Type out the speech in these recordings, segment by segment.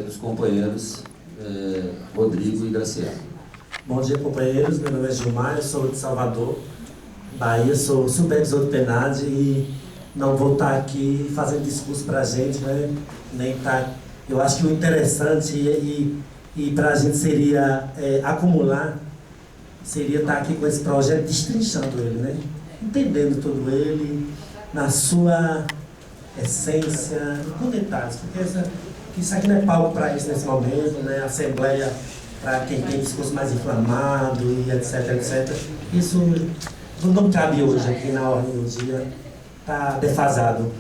dos companheiros Rodrigo e Graciela. Bom dia, companheiros. Meu nome é Gilmar, eu sou de Salvador, Bahia, sou supervisor de PENAD e não vou estar aqui fazendo discurso para a gente, né? Nem tá. Eu acho que o interessante e para a gente seria acumular, seria estar aqui com esse projeto, destrinchando ele, né? Entendendo todo ele, na sua essência, com detalhes, porque isso aqui não é palco para isso nesse momento, né? Assembleia para quem tem discurso mais inflamado e etc, etc. Isso não cabe hoje aqui na ordem do dia, está defasado.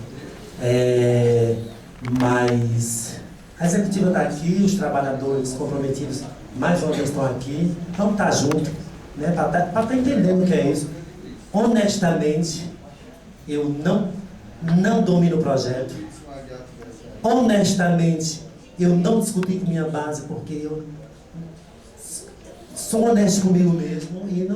Mas a executiva está aqui, os trabalhadores comprometidos mais uma vez estão aqui, vamos estar juntos, né? Para estar entendendo o que é isso. Honestamente, eu não domino o projeto. Honestamente, eu não discuti com minha base porque eu sou honesto comigo mesmo e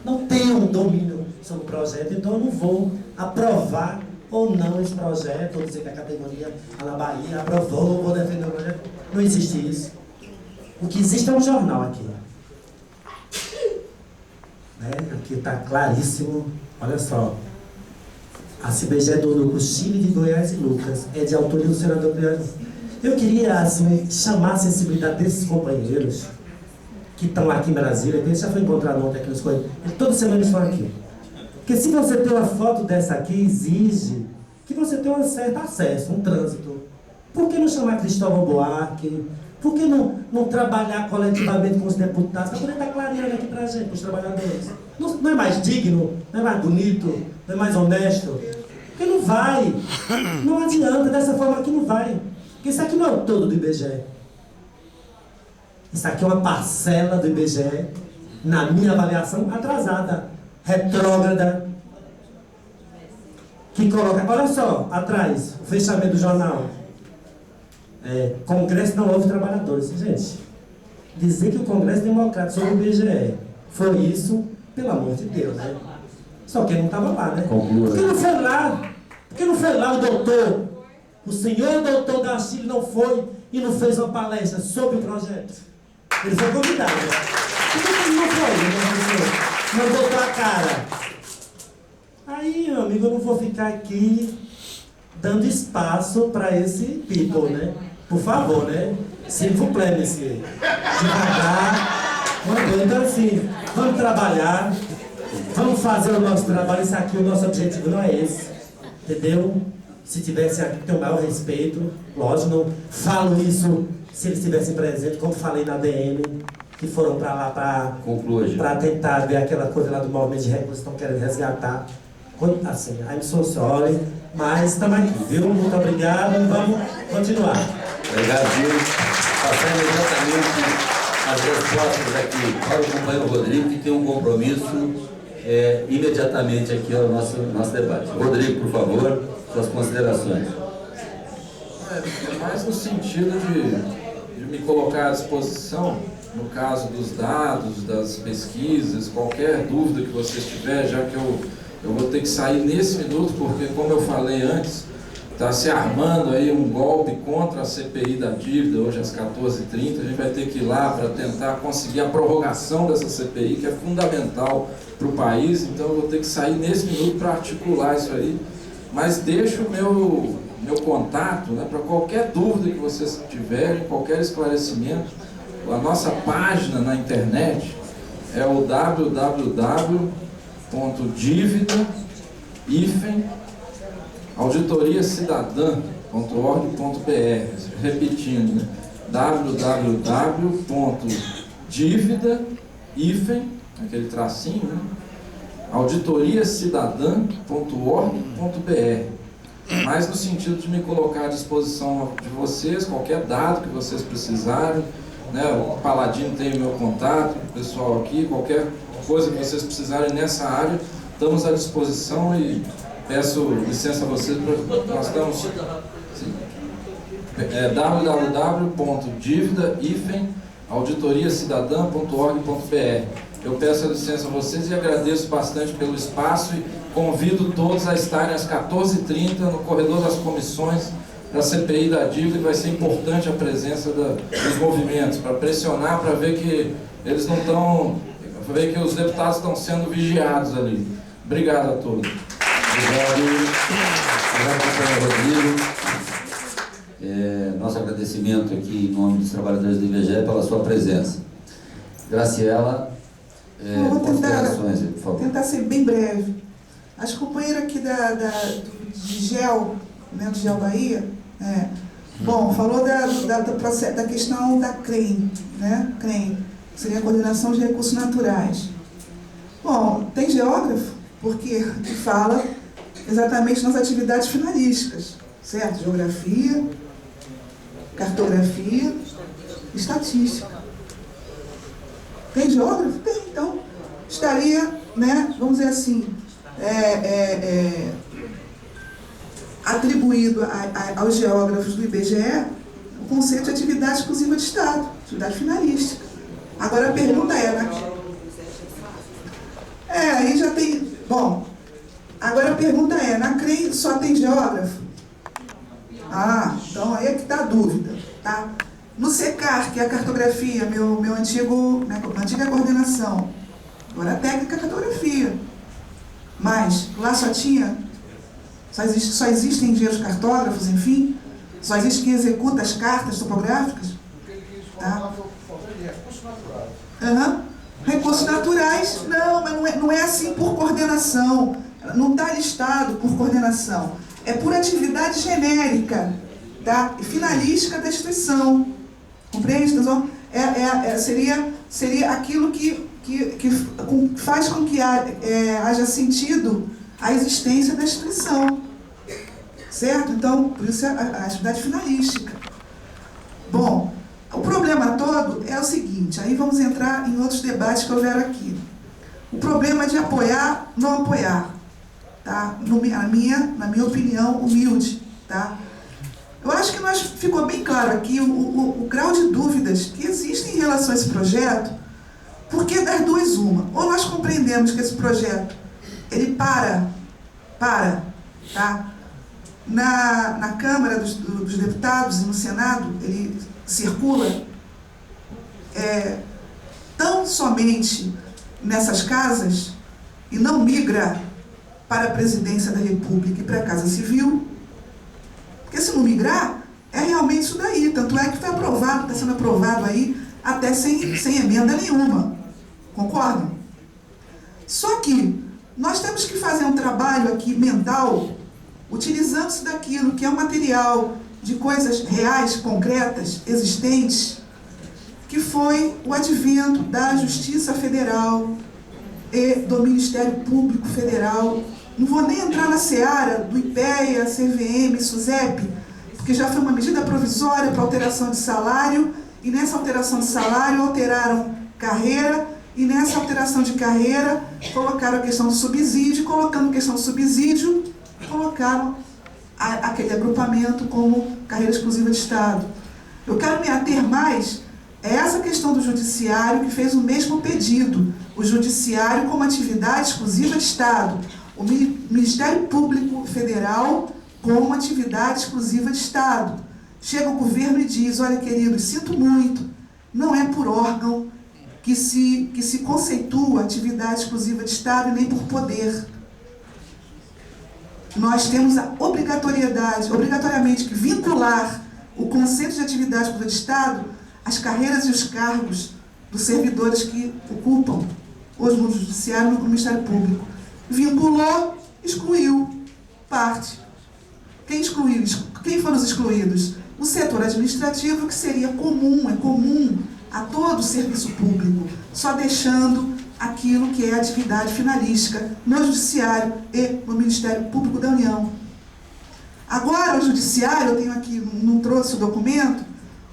não tenho um domínio sobre o projeto, então eu não vou aprovar ou não esse projeto, ou dizer que a categoria lá na Bahia aprovou, vou defender o projeto. Não existe isso. O que existe é um jornal aqui. Né? Aqui está claríssimo, olha só. A CBG é do Núcleo Chile de Goiás e Lucas, é de autoria do senador Priano. Eu queria assim, chamar a sensibilidade desses companheiros que estão aqui em Brasília, que eles já foi encontrado ontem aqui nos coisas. Toda semana eles estão aqui. Porque se você tem uma foto dessa aqui, exige que você tenha um certo acesso, um trânsito. Por que não chamar Cristóvão Buarque? Por que não trabalhar coletivamente com os deputados para poder estar clareando aqui para a gente, para os trabalhadores? Não é mais digno, não é mais bonito, não é mais honesto? Porque não vai. Não adianta, dessa forma aqui não vai. Porque isso aqui não é o todo do IBGE. Isso aqui é uma parcela do IBGE, na minha avaliação, atrasada, retrógrada, que coloca, olha só, atrás, o fechamento do jornal. Congresso não houve trabalhadores. Gente, dizer que o Congresso Democrático sobre o IBGE foi isso, pelo amor de Deus, né? Só que ele não estava lá, né? Por que não foi lá? Por que não foi lá o doutor? O senhor doutor Garcia não foi e não fez uma palestra sobre o projeto. Ele foi convidado. Por que ele não foi? Não botou a cara. Aí, meu amigo, eu não vou ficar aqui dando espaço para esse people, né? Por favor, né? S'il vous plaît, monsieur. Devagar. Então, assim, vamos trabalhar. Vamos fazer o nosso trabalho. Isso aqui, o nosso objetivo não é esse. Entendeu? Se tivessem aqui, tem o maior respeito. Lógico, não falo isso se eles estivessem presentes, como falei na DM, que foram para lá para tentar ver aquela coisa lá do movimento de recursos, estão querendo resgatar. Assim, I'm so sorry, mas estamos aqui, viu? Muito obrigado, vamos continuar. Obrigado, Gil. Passando exatamente as respostas aqui para o companheiro Rodrigo, que tem um compromisso imediatamente aqui ao nosso debate. Rodrigo, por favor, suas considerações. Mais no sentido de me colocar à disposição, no caso dos dados, das pesquisas, qualquer dúvida que vocês tiverem, já que eu vou ter que sair nesse minuto, porque, como eu falei antes, está se armando aí um golpe contra a CPI da dívida, hoje às 14h30, a gente vai ter que ir lá para tentar conseguir a prorrogação dessa CPI, que é fundamental para o país, então eu vou ter que sair nesse minuto para articular isso aí, mas deixo o meu contato, né, para qualquer dúvida que vocês tiverem, qualquer esclarecimento. A nossa página na internet é o www.dívida-auditoriacidadã.org.br, repetindo, né? www.dívida, aquele tracinho, né? auditoriacidadã.org.br. Mas no sentido de me colocar à disposição de vocês, qualquer dado que vocês precisarem, né? O Paladino tem o meu contato, o pessoal aqui, qualquer coisa que vocês precisarem nessa área, estamos à disposição e peço licença a vocês para nós estamos www.dívida-auditoriacidadã.org.br. Eu peço a licença a vocês e agradeço bastante pelo espaço e convido todos a estarem às 14h30 no corredor das comissões para a CPI da dívida, vai ser importante a presença dos movimentos, para pressionar, para ver que eles não estão, para ver que os deputados estão sendo vigiados ali. Obrigado a todos. Obrigado. Obrigado, Rodrigo. Nosso agradecimento aqui em nome dos trabalhadores do IBGE pela sua presença. Graciela, considerações, por favor. Tentar ser bem breve. As companheiras aqui de GEL, né, do GEL Bahia, bom, falou da questão da CREM, né? CREM, que seria a Coordenação de Recursos Naturais. Bom, tem geógrafo, porque fala exatamente nas atividades finalísticas, certo? Geografia, cartografia, estatística. Tem geógrafo? Tem, então estaria, né, vamos dizer assim, atribuído aos geógrafos do IBGE o conceito de atividade exclusiva de Estado, atividade finalística. Agora a pergunta aí já tem, bom, agora a pergunta na CREM só tem geógrafo? Ah, então aí é que está a dúvida, tá? No SECAR, que é a cartografia, minha antiga coordenação, agora a técnica é a cartografia, mas lá só existem engenheiros cartógrafos, enfim, só existe quem executa as cartas topográficas, tá? Recursos naturais, não, mas não é assim por coordenação, não está listado por coordenação, é por atividade genérica, tá? E finalística da instituição, compreende? Então, seria aquilo que faz com que haja sentido a existência da instituição, certo? Então, por isso a atividade finalística. Bom, o problema todo é o seguinte, aí vamos entrar em outros debates que houveram aqui. O problema de apoiar, não apoiar, tá? Na minha opinião humilde, tá? Eu acho que ficou bem claro aqui o grau de dúvidas que existem em relação a esse projeto, porque das duas uma. Ou nós compreendemos que esse projeto, ele para, tá? Na Câmara dos Deputados e no Senado, ele circula tão somente nessas casas e não migra para a Presidência da República e para a Casa Civil, porque se não migrar, é realmente isso daí. Tanto é que foi aprovado, está sendo aprovado aí, até sem emenda nenhuma. Concordam? Só que nós temos que fazer um trabalho aqui mental, utilizando-se daquilo que é um material de coisas reais, concretas, existentes, que foi o advento da Justiça Federal e do Ministério Público Federal. Não vou nem entrar na seara do IPEA, CVM, SUSEP, porque já foi uma medida provisória para alteração de salário, e nessa alteração de salário alteraram carreira, e nessa alteração de carreira colocaram a questão do subsídio, colocando a questão do subsídio, colocaram aquele agrupamento como carreira exclusiva de Estado. Eu quero me ater mais a essa questão do Judiciário, que fez o mesmo pedido, o Judiciário como atividade exclusiva de Estado, o Ministério Público Federal como atividade exclusiva de Estado. Chega o governo e diz, olha, queridos, sinto muito, não é por órgão que se conceitua atividade exclusiva de Estado e nem por poder. Nós temos a obrigatoriamente, que vincular o conceito de atividade exclusiva de Estado às carreiras e os cargos dos servidores que ocupam hoje no Judiciário e no Ministério Público. Vinculou, excluiu parte. Quem excluiu? Quem foram os excluídos? O setor administrativo, que seria comum, é comum a todo o serviço público, só deixando aquilo que é a atividade finalística no Judiciário e no Ministério Público da União. Agora, o Judiciário, eu tenho aqui, não trouxe o documento,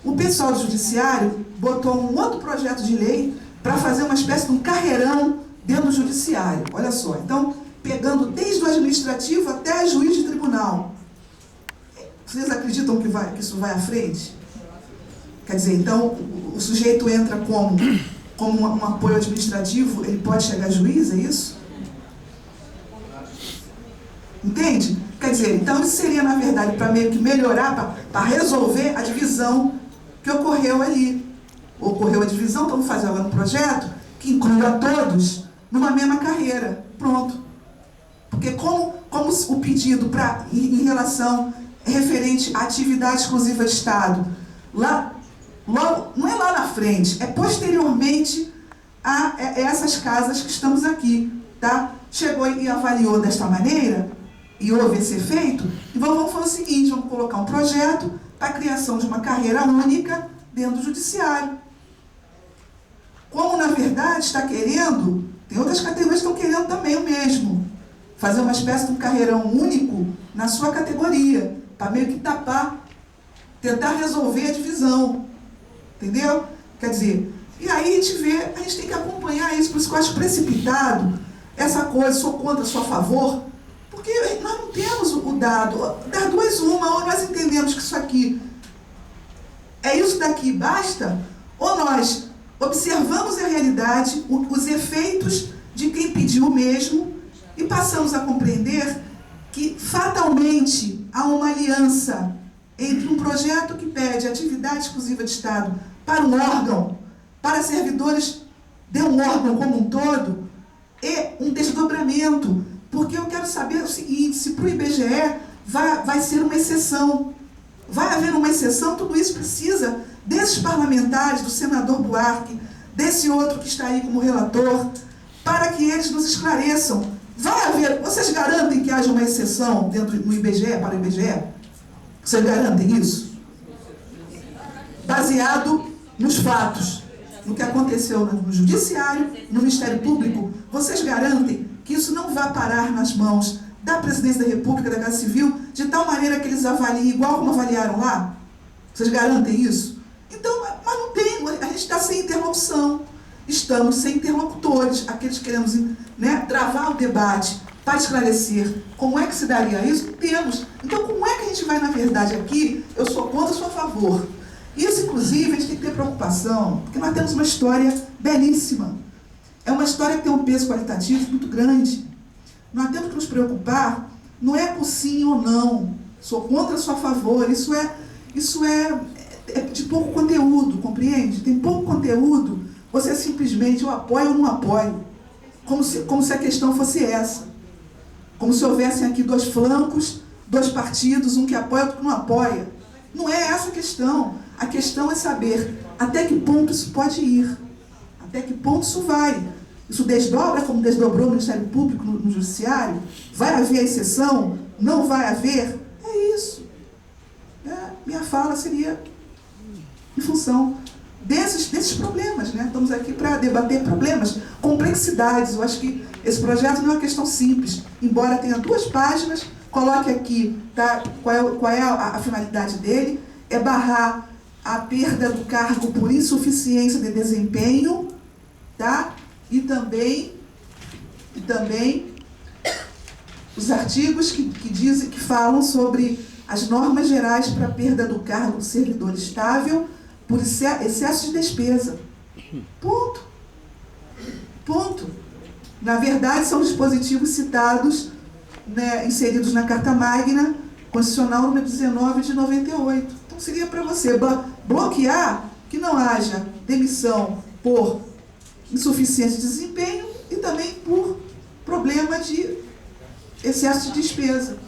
o pessoal do Judiciário botou um outro projeto de lei para fazer uma espécie de um carreirão dentro do Judiciário. Olha só, então, pegando desde o administrativo até juiz de tribunal. Vocês acreditam que isso vai à frente? Quer dizer, então, o sujeito entra como um apoio administrativo, ele pode chegar a juiz, é isso? Entende? Quer Quer dizer, então isso seria, na verdade, para meio que melhorar, para resolver a divisão que ocorreu ali. Ocorreu a divisão, então vamos fazer agora um projeto que inclua todos numa mesma carreira. Pronto. Porque como o pedido em relação referente à atividade exclusiva de Estado, logo, não é lá na frente, é posteriormente a essas casas que estamos aqui, tá? Chegou e avaliou desta maneira, e houve esse efeito, e vamos fazer o seguinte, vamos colocar um projeto para a criação de uma carreira única dentro do judiciário. Como, na verdade, está querendo, tem outras categorias que estão querendo também o mesmo, fazer uma espécie de um carreirão único na sua categoria, para meio que tapar, tentar resolver a divisão, entendeu? Quer dizer, e aí a gente tem que acompanhar isso, por isso que eu acho precipitado essa coisa, sou contra, sou a favor, porque nós não temos o dado, das duas uma, ou nós entendemos que isso aqui é isso daqui, basta, ou nós observamos a realidade, os efeitos de quem pediu o mesmo, e passamos a compreender que fatalmente há uma aliança entre um projeto que pede atividade exclusiva de Estado para um órgão, para servidores de um órgão como um todo, e um desdobramento, porque eu quero saber o seguinte, se para o IBGE vai ser uma exceção, vai haver uma exceção, tudo isso precisa desses parlamentares, do senador Buarque, desse outro que está aí como relator, para que eles nos esclareçam. Vai haver, vocês garantem que haja uma exceção dentro do IBGE, para o IBGE? Vocês garantem isso? Baseado nos fatos, no que aconteceu no Judiciário, no Ministério Público, vocês garantem que isso não vai parar nas mãos da Presidência da República, da Casa Civil, de tal maneira que eles avaliem igual como avaliaram lá? Vocês garantem isso? Então, mas não tem, a gente está sem interlocução. Estamos sem interlocutores, aqueles que queremos, né, travar o debate para esclarecer como é que se daria isso, temos. Então, como é que a gente vai, na verdade, aqui, eu sou contra, sou a favor. Isso, inclusive, a gente tem que ter preocupação, porque nós temos uma história belíssima. É uma história que tem um peso qualitativo muito grande. Nós temos que nos preocupar, não é com sim ou não, sou contra, sou a favor, isso é de pouco conteúdo, compreende? Tem pouco conteúdo, você simplesmente ou apoia ou não apoia, como se a questão fosse essa. Como se houvessem aqui dois flancos, dois partidos, um que apoia e outro que não apoia. Não é essa a questão. A questão é saber até que ponto isso pode ir, até que ponto isso vai. Isso desdobra como desdobrou no Ministério Público, no Judiciário? Vai haver exceção? Não vai haver? É isso. Minha fala seria em função desses problemas, né? Estamos aqui para debater problemas, complexidades. Eu acho que esse projeto não é uma questão simples, embora tenha 2 páginas, coloque aqui, tá, qual é a finalidade dele, é barrar a perda do cargo por insuficiência de desempenho, tá? E também os artigos que falam sobre as normas gerais para a perda do cargo do servidor estável por excesso de despesa. Ponto. Ponto. Na verdade, são dispositivos citados, né, inseridos na Carta Magna Constitucional número 19 de 98. Então, seria para você bloquear que não haja demissão por insuficiência de desempenho e também por problema de excesso de despesa.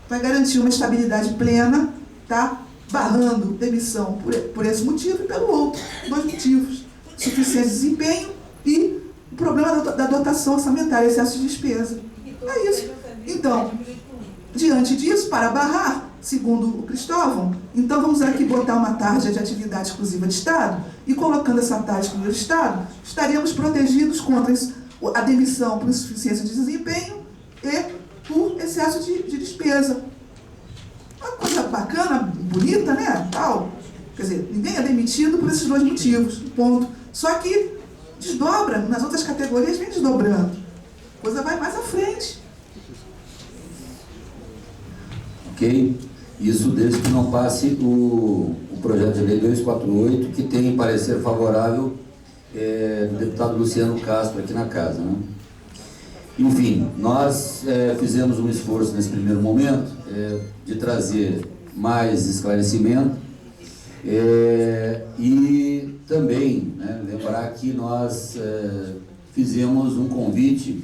Vai garantir uma estabilidade plena, tá? Barrando demissão por esse motivo e pelo outro, 2 motivos. Insuficiência de desempenho e o problema da dotação orçamentária, excesso de despesa. É isso. Então, diante disso, para barrar, segundo o Cristóvão, então vamos aqui botar uma tarja de atividade exclusiva de Estado e colocando essa tarja exclusiva de Estado, estaríamos protegidos contra a demissão por insuficiência de desempenho e por excesso de despesa. Uma coisa bacana, bonita, né? Tal. Quer dizer, ninguém é demitido por esses 2 motivos, ponto. Só que desdobra, nas outras categorias vem desdobrando. A coisa vai mais à frente. Ok? Isso desde que não passe o projeto de lei 248, que tem parecer favorável do deputado Luciano Castro aqui na casa, né? Enfim, nós fizemos um esforço nesse primeiro momento de trazer mais esclarecimento e também, né, lembrar que nós fizemos um convite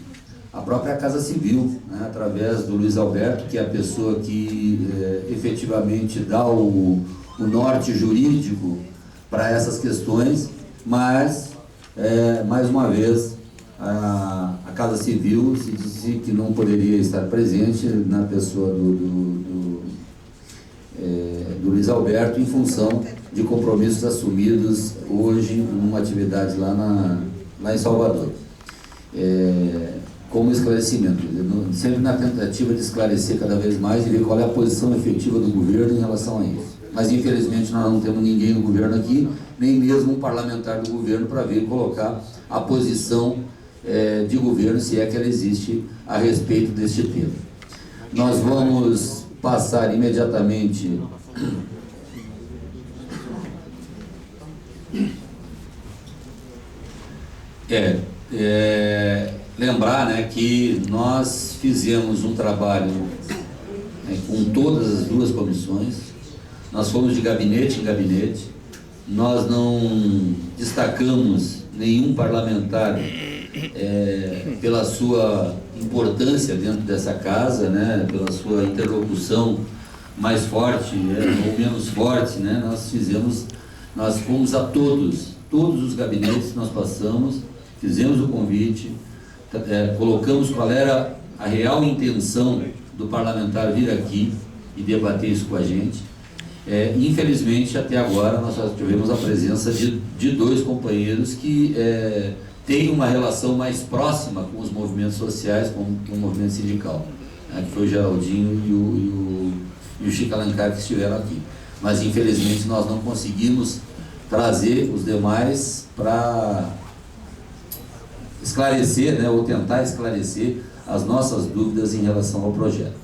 à própria Casa Civil, né, através do Luiz Alberto, que é a pessoa que efetivamente dá o norte jurídico para essas questões, mas, mais uma vez, a Casa Civil se disse que não poderia estar presente na pessoa do Luiz Alberto, em função de compromissos assumidos hoje numa atividade lá em Salvador. Como esclarecimento, sempre na tentativa de esclarecer cada vez mais e ver qual é a posição efetiva do governo em relação a isso. Mas infelizmente nós não temos ninguém no governo aqui, nem mesmo um parlamentar do governo para vir colocar a posição de governo, se é que ela existe, a respeito deste tema. Nós vamos passar imediatamente lembrar, né, que nós fizemos um trabalho com todas as duas comissões, nós fomos de gabinete em gabinete, nós não destacamos nenhum parlamentar pela sua importância dentro dessa casa, né, pela sua interlocução mais forte ou menos forte, né, nós fomos a todos os gabinetes, nós passamos, fizemos o convite, colocamos qual era a real intenção do parlamentar vir aqui e debater isso com a gente. Infelizmente, até agora, nós só tivemos a presença de dois companheiros que têm uma relação mais próxima com os movimentos sociais, com o movimento sindical, né, que foi o Geraldinho e o Chico Alencar, que estiveram aqui. Mas, infelizmente, nós não conseguimos trazer os demais para esclarecer, né, ou tentar esclarecer as nossas dúvidas em relação ao projeto.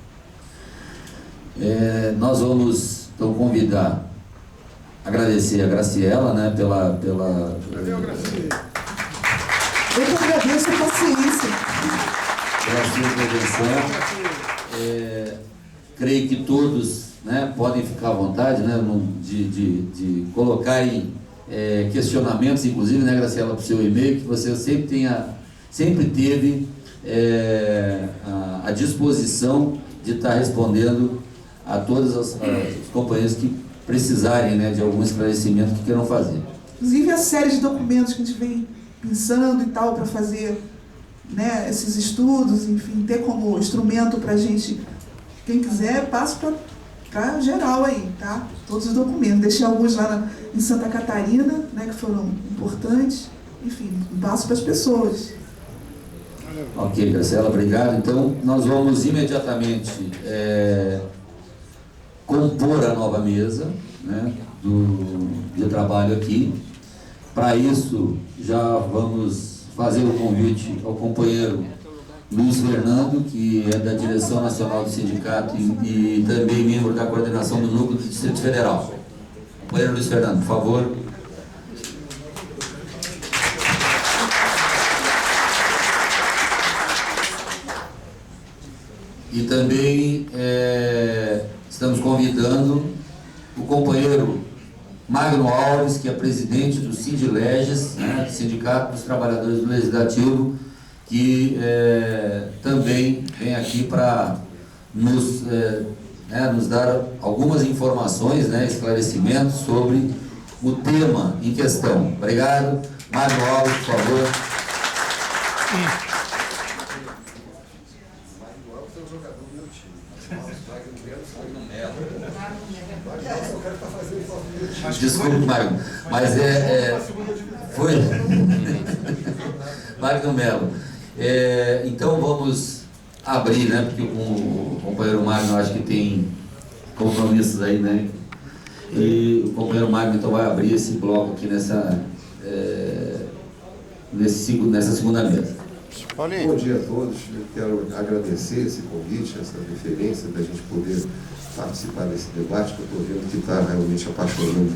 Nós vamos, então, convidar, agradecer a Graciela, né, pela... Eu que agradeço a paciência. Pela sua intervenção. Creio que todos, né, podem ficar à vontade, né, de colocarem questionamentos, inclusive, né, Graciela, para o seu e-mail, que você sempre teve a disposição de estar respondendo a todos os companheiros que precisarem, né, de algum esclarecimento que queiram fazer. Inclusive a série de documentos que a gente vem pensando e tal para fazer, né, esses estudos, enfim, ter como instrumento para a gente, quem quiser, passo para geral aí, tá? Todos os documentos. Deixei alguns lá em Santa Catarina, né, que foram importantes, enfim, passo para as pessoas. Ok, Graciela, obrigado. Então, nós vamos imediatamente compor a nova mesa, né, de trabalho aqui. Para isso, já vamos fazer o convite ao companheiro Luiz Fernando, que é da Direção Nacional do Sindicato e também membro da coordenação do Núcleo do Distrito Federal. Companheiro Luiz Fernando, por favor. E também estamos convidando o companheiro Magno Alves, que é presidente do Sindileges, né, Sindicato dos Trabalhadores do Legislativo, que também vem aqui para nos dar algumas informações, né, esclarecimentos sobre o tema em questão. Obrigado. Magno Alves, por favor. Desculpe, Magno, mas foi Magno Melo. Então vamos abrir, né, porque o companheiro Magno acho que tem compromissos aí, né, e o companheiro Magno então vai abrir esse bloco aqui nessa segunda mesa. Bom dia a todos, eu quero agradecer esse convite, essa referência da gente poder participar desse debate, que eu estou vendo que está realmente apaixonando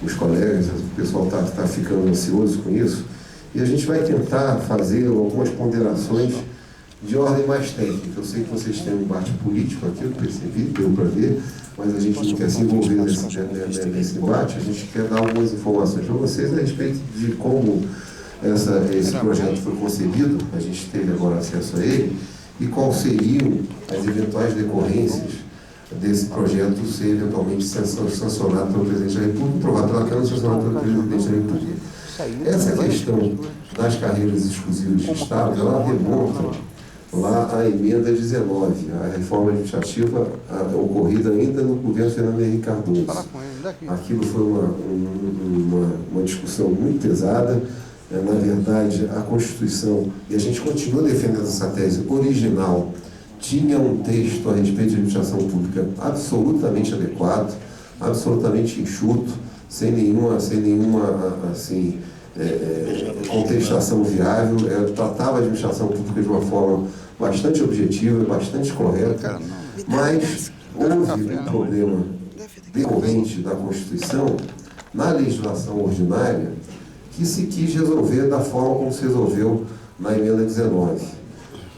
os colegas, o pessoal está ficando ansioso com isso, e a gente vai tentar fazer algumas ponderações de ordem mais técnica. Eu sei que vocês têm um embate político aqui, eu percebi, deu para ver, mas a gente não quer se envolver nesse debate, a gente quer dar algumas informações para vocês a respeito de como esse projeto foi concebido, a gente teve agora acesso a ele, e quais seriam as eventuais decorrências desse projeto ser eventualmente sancionado pelo Presidente da República, aprovado pela Câmara e sancionado pelo Presidente da República. Essa questão das carreiras exclusivas de Estado, ela remonta lá à emenda 19, a reforma administrativa ocorrida ainda no governo Fernando Henrique Cardoso. Aquilo foi uma discussão muito pesada. Na verdade, a Constituição, e a gente continua defendendo essa tese original, tinha um texto a respeito de administração pública absolutamente adequado, absolutamente enxuto, sem nenhuma assim, contestação viável, tratava a administração pública de uma forma bastante objetiva, bastante correta, mas houve um problema decorrente da Constituição na legislação ordinária que se quis resolver da forma como se resolveu na emenda 19.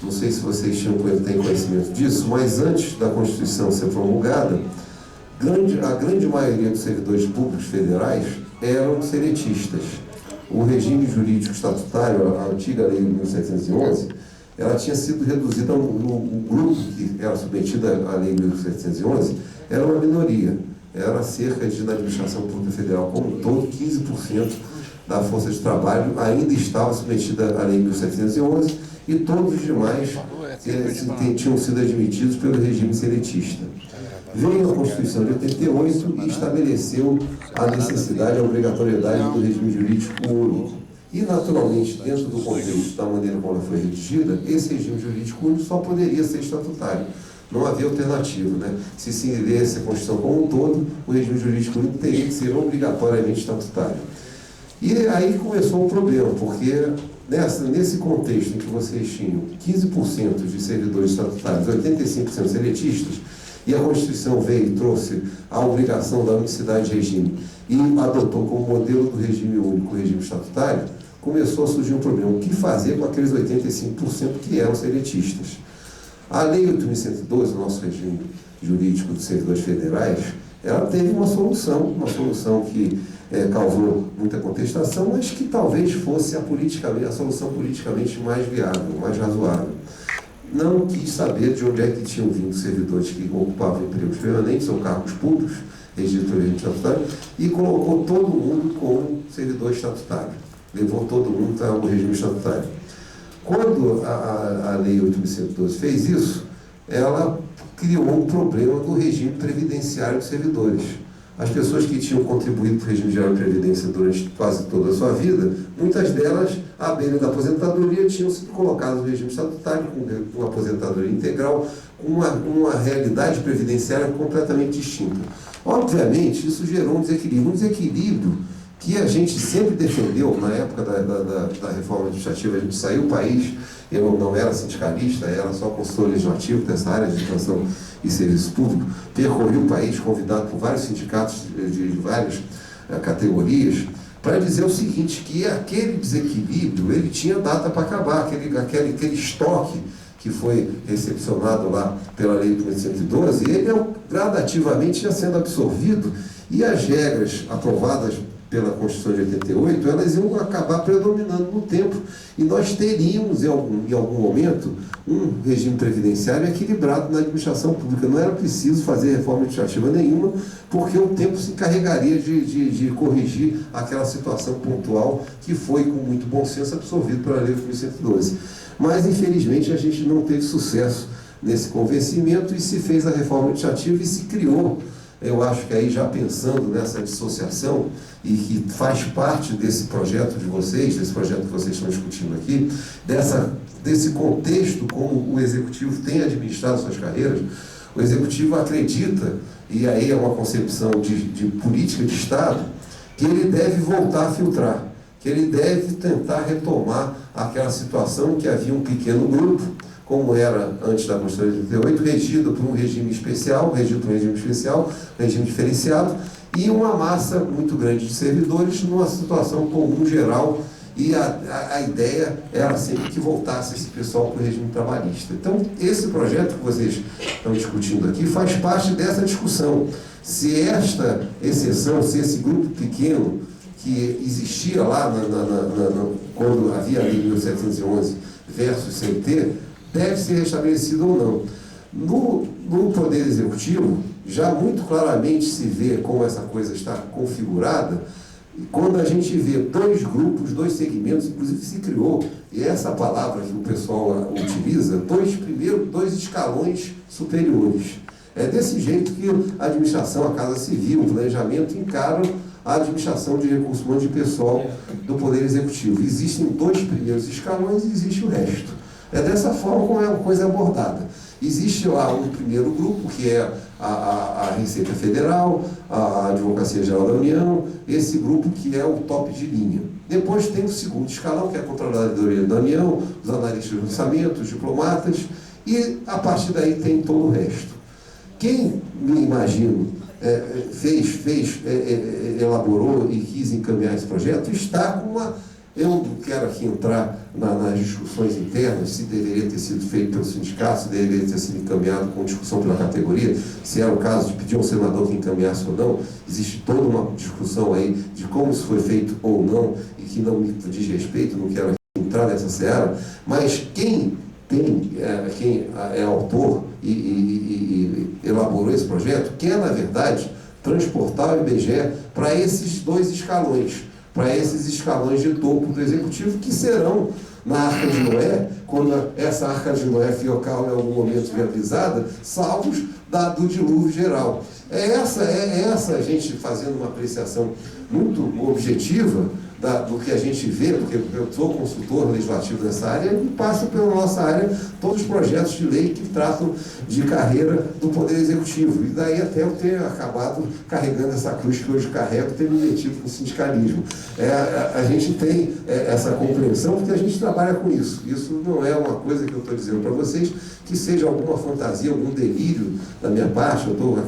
Não sei se vocês têm conhecimento disso, mas antes da Constituição ser promulgada, a grande maioria dos servidores públicos federais eram seretistas. O regime jurídico estatutário, a antiga lei de 1711, ela tinha sido reduzida, o grupo que era submetido à lei de 1711 era uma minoria, era cerca de, na administração pública federal como um todo, 15% da força de trabalho ainda estava submetida à lei de 1711 e todos os demais tinham sido admitidos pelo regime seletista. Veio a Constituição de 88 e estabeleceu a necessidade, a obrigatoriedade do regime jurídico único. E, naturalmente, dentro do contexto da maneira como ela foi redigida, esse regime jurídico único só poderia ser estatutário. Não havia alternativa, né? Se se lesse a Constituição como um todo, o regime jurídico único teria que ser obrigatoriamente estatutário. E aí começou o problema, porque nesse contexto em que vocês tinham 15% de servidores estatutários, 85% seletistas, e a Constituição veio e trouxe a obrigação da unicidade de regime e adotou como modelo do regime único o regime estatutário, começou a surgir um problema. O que fazer com aqueles 85% que eram seletistas? A Lei 8.112, nosso regime jurídico dos servidores federais, ela teve uma solução que causou muita contestação, mas que talvez fosse a solução politicamente mais viável, mais razoável. Não quis saber de onde é que tinham vindo servidores que ocupavam empregos permanentes ou cargos públicos, regido pelo regime estatutário, e colocou todo mundo como servidor estatutário. Levou todo mundo ao regime estatutário. Quando a Lei 8.112 fez isso, ela criou um problema do regime previdenciário dos servidores. As pessoas que tinham contribuído para o regime geral de previdência durante quase toda a sua vida, muitas delas, à beira da aposentadoria, tinham sido colocadas no regime estatutário, com uma aposentadoria integral, com uma realidade previdenciária completamente distinta. Obviamente, isso gerou um desequilíbrio que a gente sempre defendeu na época da reforma administrativa. A gente saiu do país, eu não era sindicalista, era só consultor legislativo dessa área de educação e serviço público, percorri o país convidado por vários sindicatos de várias categorias, para dizer o seguinte, que aquele desequilíbrio, ele tinha data para acabar, aquele estoque que foi recepcionado lá pela Lei de 1912, ele gradativamente ia sendo absorvido e as regras aprovadas pela Constituição de 88, elas iam acabar predominando no tempo e nós teríamos, em algum momento, um regime previdenciário equilibrado na administração pública. Não era preciso fazer reforma administrativa nenhuma, porque o tempo se encarregaria de corrigir aquela situação pontual que foi, com muito bom senso, absorvido pela Lei de 1112. Mas, infelizmente, a gente não teve sucesso nesse convencimento e se fez a reforma administrativa e se criou, eu acho que aí já pensando nessa dissociação, e que faz parte desse projeto de vocês, desse projeto que vocês estão discutindo aqui, desse contexto como o Executivo tem administrado suas carreiras, o Executivo acredita, e aí é uma concepção de política de Estado, que ele deve voltar a filtrar, que ele deve tentar retomar aquela situação que havia um pequeno grupo, como era antes da Constituição de 88, regido por um regime especial, regime diferenciado, e uma massa muito grande de servidores numa situação comum geral e a ideia era sempre que voltasse esse pessoal para o regime trabalhista. Então, esse projeto que vocês estão discutindo aqui faz parte dessa discussão. Se esta exceção, se esse grupo pequeno que existia lá quando havia a lei 1711 versus CLT, deve ser restabelecido ou não. No Poder Executivo, já muito claramente se vê como essa coisa está configurada, e quando a gente vê dois grupos, dois segmentos, inclusive se criou, e essa palavra que o pessoal utiliza, dois escalões superiores. É desse jeito que a administração, a Casa Civil, o planejamento encaram a administração de recursos humanos de pessoal do Poder Executivo. Existem dois primeiros escalões e existe o resto. É dessa forma como a coisa é abordada. Existe lá um primeiro grupo, que é a Receita Federal, a Advocacia Geral da União, esse grupo que é o top de linha. Depois tem o segundo escalão, que é a Controladoria da União, os analistas de orçamento, os diplomatas, e a partir daí tem todo o resto. Quem, me imagino, elaborou e quis encaminhar esse projeto, está com uma... Eu não quero aqui entrar nas discussões internas, se deveria ter sido feito pelo sindicato, se deveria ter sido encaminhado com discussão pela categoria, se era o caso de pedir ao senador que encaminhasse ou não. Existe toda uma discussão aí de como isso foi feito ou não, e que não me diz respeito, não quero entrar nessa seara, mas quem é autor e elaborou esse projeto quer, na verdade, transportar o IBGE para esses dois escalões, para esses escalões de topo do Executivo, que serão na Arca de Noé, quando essa Arca de Noé fiocal em algum momento viabilizada, salvos do dilúvio geral. É essa a gente fazendo uma apreciação muito objetiva do que a gente vê, porque eu sou consultor legislativo nessa área e passo pela nossa área todos os projetos de lei que tratam de carreira do Poder Executivo. E daí até eu ter acabado carregando essa cruz que hoje carrego, ter me metido com o sindicalismo. A gente tem essa compreensão porque a gente trabalha com isso. Isso não é uma coisa que eu estou dizendo para vocês que seja alguma fantasia, algum delírio da minha parte, eu estou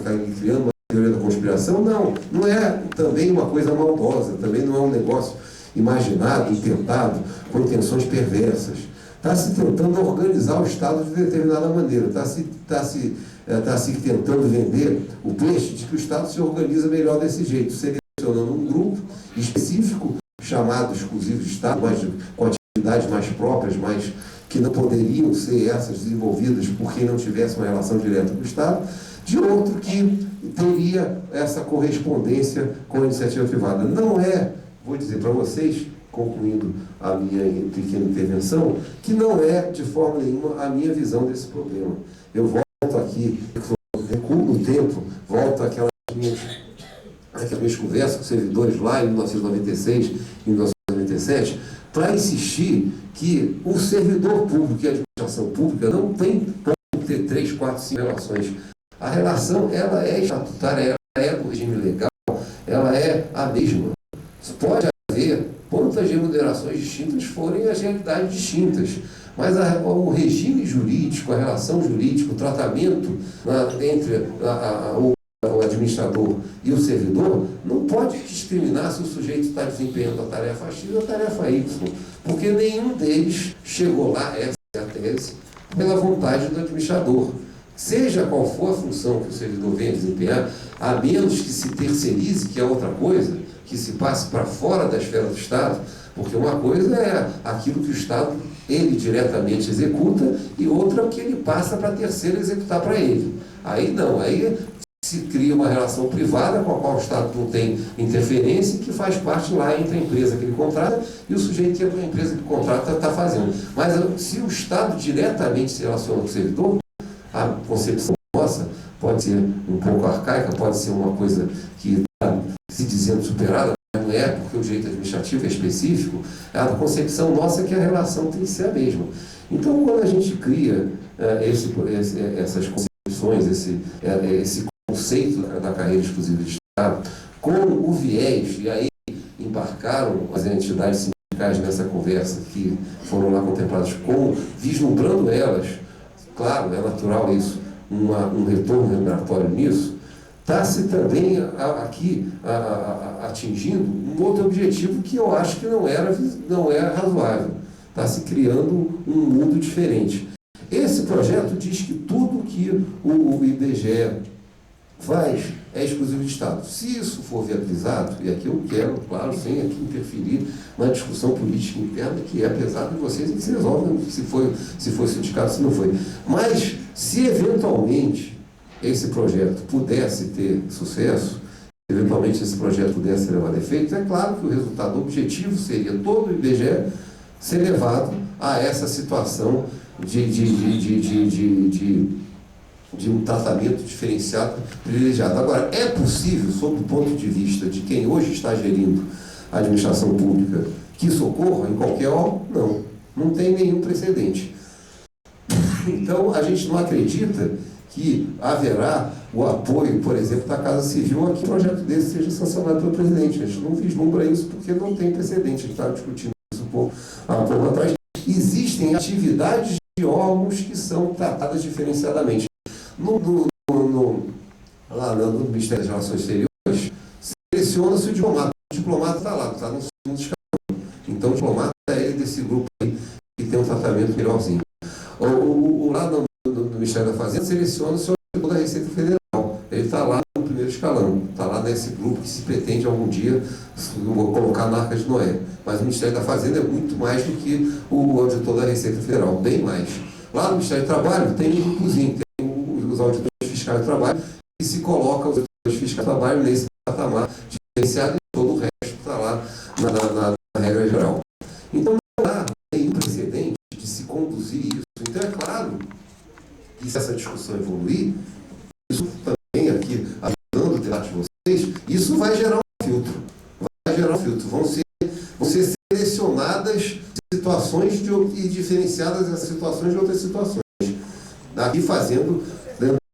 criando uma teoria da conspiração. Não é também uma coisa maldosa, também não é um negócio imaginado, intentado, com intenções perversas. Está se tentando organizar o Estado de determinada maneira, está se tentando vender o peixe de que o Estado se organiza melhor desse jeito, selecionando um grupo específico, chamado exclusivo de Estado, mas com atividades mais próprias, mas que não poderiam ser essas desenvolvidas por quem não tivesse uma relação direta com o Estado, de outro que teria essa correspondência com a iniciativa privada. Não é, vou dizer para vocês, concluindo a minha pequena intervenção, que não é de forma nenhuma a minha visão desse problema. Eu volto aqui, recuo no tempo, volto àquelas minhas conversas com servidores lá em 1996, em 1997, para insistir que o servidor público e a administração pública não tem como ter 3, 4, 5 relações. A relação, ela é estatutária, ela é do regime legal, ela é a mesma. Pode haver quantas remunerações distintas forem as realidades distintas, mas o regime jurídico, a relação jurídica, o tratamento entre o administrador e o servidor não pode discriminar se o sujeito está desempenhando a tarefa X ou a tarefa Y, porque nenhum deles chegou lá, essa é a tese, pela vontade do administrador. Seja qual for a função que o servidor venha desempenhar, a menos que se terceirize, que é outra coisa, que se passe para fora da esfera do Estado, porque uma coisa é aquilo que o Estado, ele diretamente executa, e outra é o que ele passa para terceiro executar para ele. Aí não, aí se cria uma relação privada com a qual o Estado não tem interferência, que faz parte lá entre a empresa que ele contrata e o sujeito que a empresa que contrata está fazendo. Mas se o Estado diretamente se relaciona com o servidor, a concepção nossa pode ser um pouco arcaica, pode ser uma coisa que está se dizendo superada, mas não é, porque o direito administrativo é específico. A concepção nossa é que a relação tem que ser a mesma. Então, quando a gente cria essas concepções, esse conceito da carreira exclusiva de Estado, com o viés, e aí embarcaram as entidades sindicais nessa conversa, que foram lá contempladas vislumbrando elas, claro, é natural isso, um retorno remuneratório nisso, está-se também aqui atingindo um outro objetivo que eu acho que não era razoável. Está se criando um mundo diferente. Esse projeto diz que tudo que o IBGE faz é exclusivo de Estado. Se isso for viabilizado, e aqui eu quero, claro, sem aqui interferir na discussão política interna, que é apesar de vocês, que se resolve se foi sindicato, se não foi. Mas, se eventualmente esse projeto pudesse ter sucesso, eventualmente esse projeto pudesse ser levado a efeito, é claro que o resultado objetivo seria todo o IBGE ser levado a essa situação de um tratamento diferenciado, privilegiado. Agora, é possível, sob o ponto de vista de quem hoje está gerindo a administração pública, que isso ocorra em qualquer órgão? Não. Não tem nenhum precedente. Então, a gente não acredita que haverá o apoio, por exemplo, da Casa Civil a que um projeto desse seja sancionado pelo presidente. A gente não vislumbra isso porque não tem precedente. A gente estava discutindo isso há um pouco atrás. Existem atividades de órgãos que são tratadas diferenciadamente. Lá no Ministério das Relações Exteriores, seleciona-se o diplomata. O diplomata está lá, está no segundo escalão. Então, o diplomata é desse grupo aí que tem um tratamento melhorzinho. Lá no Ministério da Fazenda, seleciona-se o auditor da Receita Federal. Ele está lá no primeiro escalão, está lá nesse grupo que se pretende algum dia colocar na Arca de Noé. Mas o Ministério da Fazenda é muito mais do que o auditor da Receita Federal, bem mais. Lá no Ministério do Trabalho tem um grupozinho, tem os auditores fiscais do trabalho, e se coloca os auditores fiscais do trabalho nesse patamar diferenciado, e todo o resto está lá na regra geral. Então não há nenhum precedente de se conduzir isso. Então é claro que se essa discussão evoluir, isso também aqui, ajudando o debate de vocês, isso vai gerar um filtro. Vai gerar um filtro. Vão ser selecionadas situações e diferenciadas essas situações de outras situações. Aqui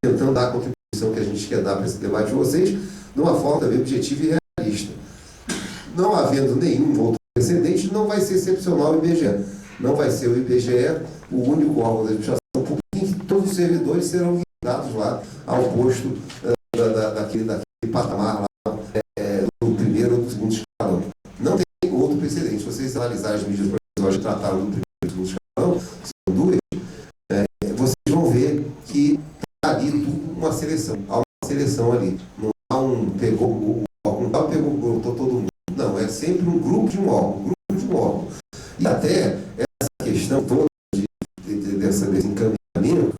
tentando dar a contribuição que a gente quer dar para esse debate de vocês, de uma forma também objetiva e realista. Não havendo nenhum outro precedente, não vai ser excepcional o IBGE. Não vai ser o IBGE o único órgão da administração pública em que todos os servidores serão ligados lá ao posto daquele patamar lá, do primeiro ou do segundo escalão. Não tem outro precedente. Se vocês analisarem as medidas provisórias que trataram do primeiro e do segundo escalão, são duas, vocês vão ver que está ali uma seleção. Há uma seleção ali. Não há pegou todo mundo. Não, é sempre um grupo de um órgão. E até essa questão toda desse encaminhamento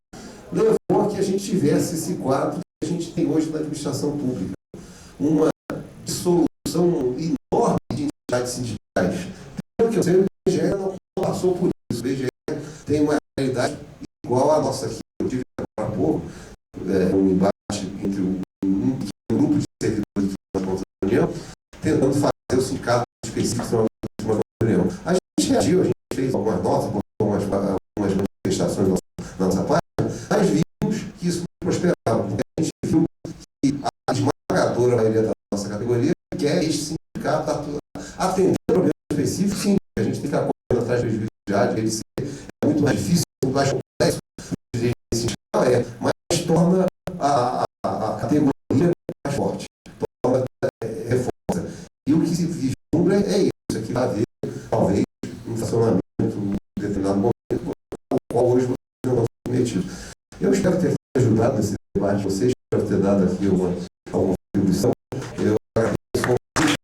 levou a que a gente tivesse esse quadro que a gente tem hoje na administração pública. Uma dissolução enorme de entidades sindicais. Pelo que eu sei, o IBGE não passou por isso. O IBGE tem uma realidade igual à nossa aqui. Eu tive agora há pouco um embate entre um grupo de servidores da Conta da União, tentando fazer o sindicato específico de uma reunião. A gente reagiu, a gente fez algumas notas, algumas manifestações na nossa página, mas vimos que isso não prosperava, porque a gente viu que a esmagadora maioria da nossa categoria quer este sindicato atender problemas específicos. Sim, a gente tem que correr atrás do prejuízo diário, ele é muito mais difícil, muito mais complexo, o direito sindical mas torna a categoria mais forte, reforça. E o que se vislumbra é isso, que vai haver, talvez, um funcionamento em determinado momento, ao qual hoje vocês não estão submetidos. Eu espero ter ajudado nesse debate de vocês, espero ter dado aqui alguma contribuição. Eu agradeço o convite.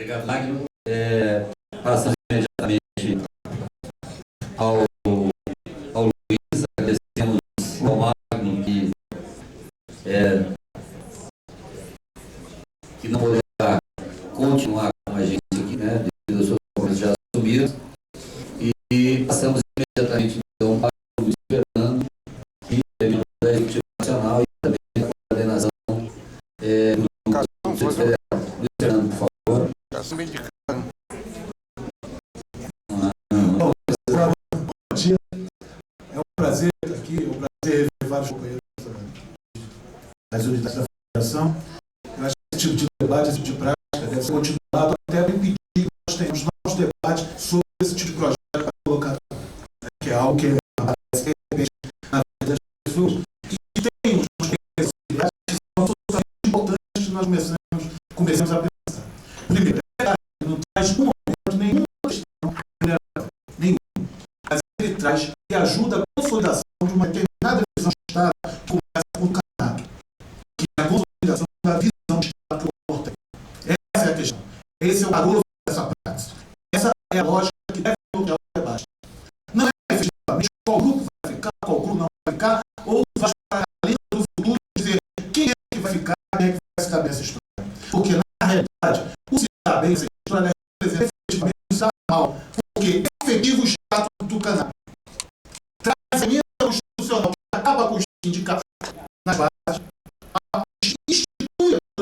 Obrigado, Magno. Passando imediatamente ao Luiz, agradecemos ao Magno que não poderá continuar com a gente aqui, né, devido às suas formas já assumidas, e passamos imediatamente então para o Luiz Fernando, que é membro da Executiva Nacional e também da coordenação do Conselho Federal. Luiz Fernando, por favor. Bom dia. É um prazer estar aqui, é um prazer rever vários companheiros das unidades da Federação. Eu acho que esse tipo de debate, esse tipo de prática deve ser continuado até impedir que nós tenhamos novos debates sobre esse tipo de projeto para colocar, que é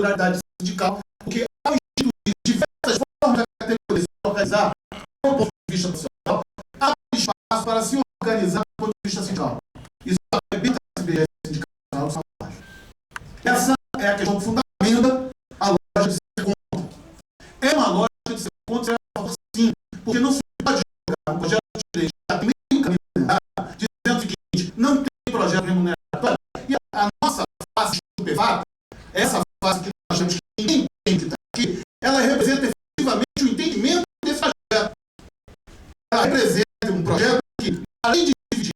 solidariedade sindical, porque ao instituir diversas formas de categoria se organizar do ponto de vista nacional, há espaço para se organizar do ponto de vista sindical. Isso arrebenta a CBS sindical do salário. Essa é a questão que fundamenta a lógica de ser contra. É uma lógica de ser contra, sim, porque não se pode jogar um projeto de lei que está meio caminho dizendo o seguinte: não tem projeto remuneratório, e a nossa face estupefata, essa face que nós temos, que ninguém entende que está aqui, ela representa efetivamente o entendimento desse projeto. Ela representa um projeto que, além de dividir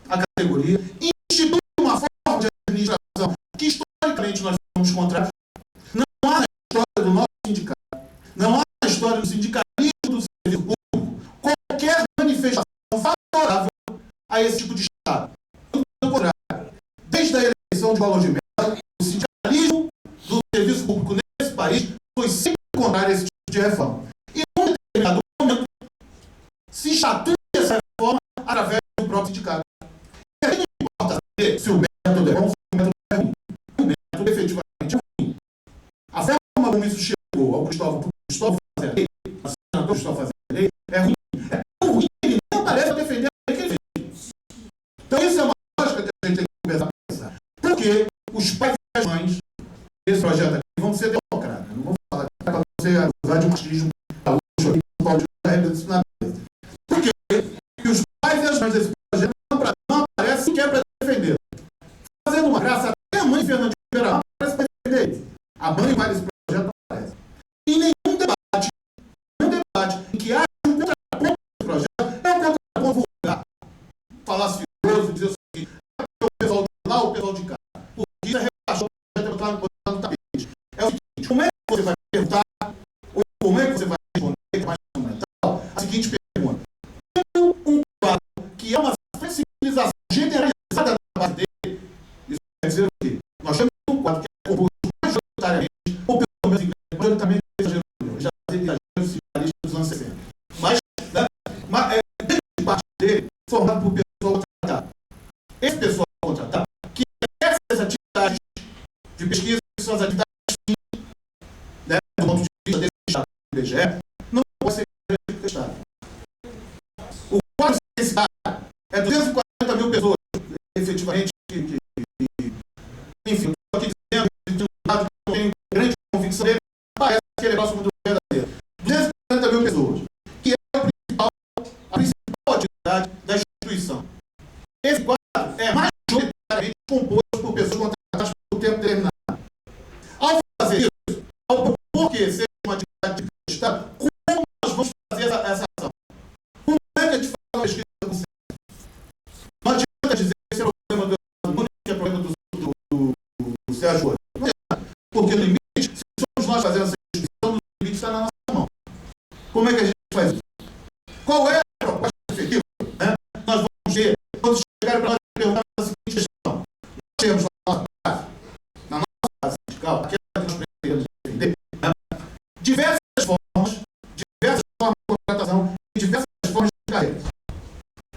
a categoria, institui uma forma de administração que historicamente nós somos contrários. Não há na história do nosso sindicato, não há na história do sindicalismo do serviço público qualquer manifestação favorável a esse tipo de Estado. Pelo contrário, desde a eleição de Collor de Mello, o sindicalismo do serviço público nesse país foi sempre contrário a esse tipo de reforma. E, num determinado momento, se estatui essa reforma através do próprio sindicato. E aí não importa saber se o método é bom ou se o método é ruim. O método efetivamente é ruim. A forma como isso chegou ao Cristóvão fazer a lei, a senadora Cristóvão fazer a lei, é ruim. É tão ruim que ele nem parece defender a lei que ele fez. Então isso é uma lógica que a gente tem que começar a pensar. Porque os pais e as mães desse projeto aqui vão ser democratas. Não vou falar que para você usar de um machismo da luxo aqui, o Paulo de Carreira disso na mesa. Por quê? Porque os pais e as mães desse projeto não aparecem sequer para defender. Fazendo uma graça, até a mãe Fernandinho Beira aparece para defender ele. A mãe vai desse projeto não aparece. E nenhum debate em que haja um contraponto desse projeto é um contraponto vulgar, falacioso, dizer o seguinte: o pessoal de lá, o pessoal de cá. Porque isso é rebaixar o projeto e botar no tapete. É o seguinte: como é que você vai perguntar, ou como é que você vai responder, que é mais fundamental, a seguinte pergunta: um quadro que é uma flexibilização generalizada na base dele, isso quer dizer o quê? Nós temos um quadro que é composto majoritariamente, ou pelo menos majoritariamente, já os sindicalistas dos anos 60. Mas, né, grande parte dele formado por pessoal contratado. Esse pessoal contratado, que exerce as atividades de pesquisa, suas atividades, né, do ponto de vista desse Estado do IBGE, não pode ser testado. O quadro censitário é 240 mil pessoas, efetivamente, enfim, estou aqui dizendo que eu tenho grande convicção dele, parece que ele é próximo do verdadeiro. 240 mil pessoas, que é a principal atividade da instituição. Esse quadro é majoritariamente composto por pessoas contratadas por tempo determinado. Ao fazer isso, ao propor que seja uma atividade de Estado, como nós vamos fazer essa ação? Como é que a gente faz uma pesquisa com você? Não adianta dizer que esse é o problema do mundo, que é o problema do Sérgio. Não adianta, porque no limite, se somos nós fazendo essa instituição, no limite está na nossa mão. Como é que a gente faz isso? Qual é a proposta efetiva? Né? Nós vamos ver, quando chegarem para nós e perguntar a seguinte questão: nós temos na nossa base sindical, aquela que nós pretendemos defender, né, diversas formas de contratação e diversas formas de carreira.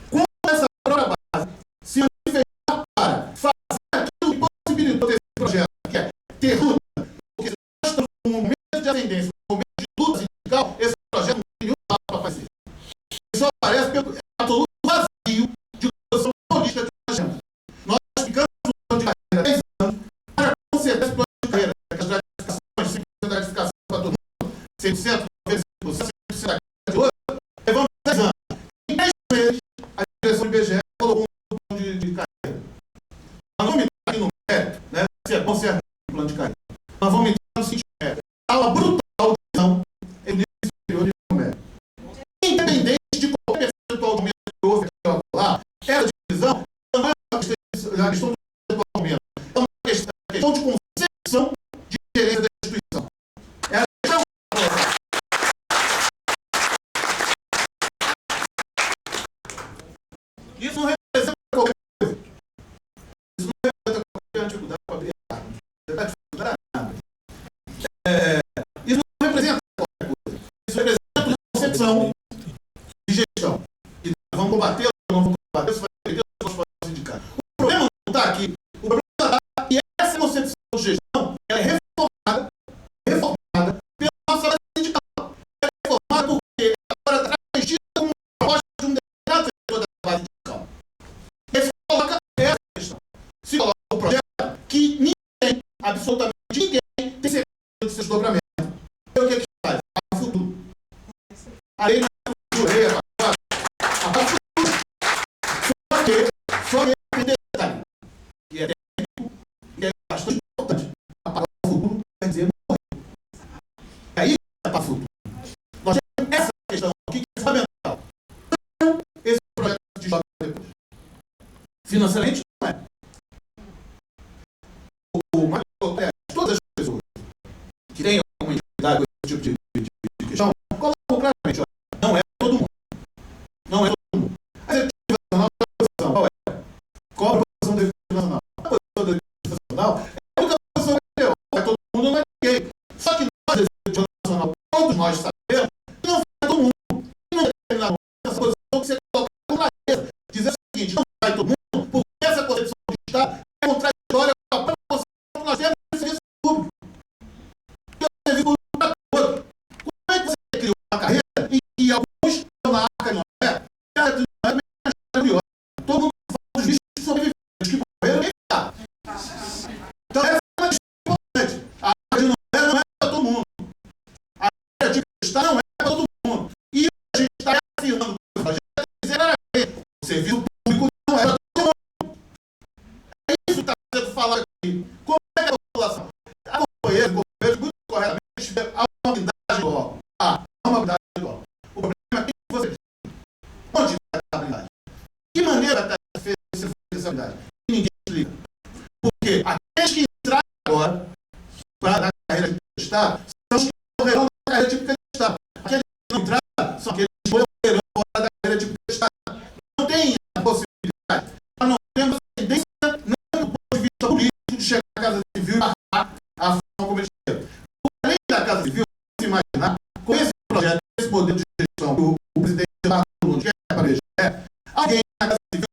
Quando essa própria base se manifestar para fazer aquilo que possibilitou esse projeto, que é ter luta, porque se nós estamos num momento de ascendência, num momento de luta sindical, esse projeto não tem nenhum lado para fazer. Isso aparece pelo absoluto vazio de posição política que nós temos. Nós ficamos no plano de carreira 10 anos para consertar esse plano de carreira, as gratificações, 100% de gratificação para todo mundo, 100%, 95%, 100% da de outro, levamos 10 anos. Em 10 meses, a direção do IBGE colocou um plano de carreira. Nós vamos entrar aqui no mérito, né, se é bom ser um plano de carreira. Nós vamos entrar no seguinte mérito: há uma brutal divisão entre o nível superior e o nível médio. Independente de qualquer percentual de aumento que houve aqui ou lá, essa divisão não é uma questão do percentual de aumento, é uma questão de concepção de gerência da instituição. É a questão. Isso não representa qualquer coisa. Isso não representa qualquer dificuldade para abrir. absolutamente ninguém tem certeza dos seus dobramentos. Então, o que é que faz? A futuro. A lei não é futuro, a lei é futuro. Só que tem detalhe. E é técnico, e é bastante importante. A palavra futuro quer dizer morrer. É aí que é para o futuro. Nós temos essa questão aqui que é fundamental. Esse projeto de jovem depois. Financeiramente, não é. O mais importante é todas as pessoas que tenham alguma intimidade com esse tipo de questão, colocam claramente, olha, não é todo mundo. Não é todo mundo. A executiva nacional, qual é? Qual a posição da executiva nacional? A posição da executiva nacional é a única posição que é todo mundo, não é ninguém. Só que nós, a executiva nacional, todos nós sabemos que não vai todo mundo. E não é determinado essa posição que você coloca com clareza. Dizer o seguinte, não vai todo mundo, porque essa concepção de Estado é contraditória com a própria posição que nós temos no serviço público. E o serviço público para todos. Como é que você criou uma carreira em que alguns estão na arca de Noé, e a arca de Noé é melhor? Todo mundo fala dos bichos que sobreviventes, que morreram nem está. Então essa é uma discussão importante. A arca de Noé não é para todo mundo. A arca de Estado não é para todo mundo. E a gente está afirmando que a gente está dizendo o serviço público não é para todo mundo. É isso que está sendo falado aqui. Como é que a população, a companheira, muito corretamente, há uma blindagem igual. Há uma blindagem igual. O problema é que você onde está a blindagem? De que maneira está feita essa blindagem? E ninguém explica. Porque aqueles que entraram agora para a carreira de Estado são os que morrerão na carreira de Estado. Aqueles que não entraram são aqueles que morrerão fora da carreira de Estado. Não tem a possibilidade. Nós não temos tendência, nem do ponto de vista político, de chegar à Casa Civil e barrar a forma como eles querem. Além da Casa Civil, vamos imaginar, com esse projeto, esse modelo de gestão que o presidente Eduardo Nunes quer para o IBGE, alguém na Casa Civil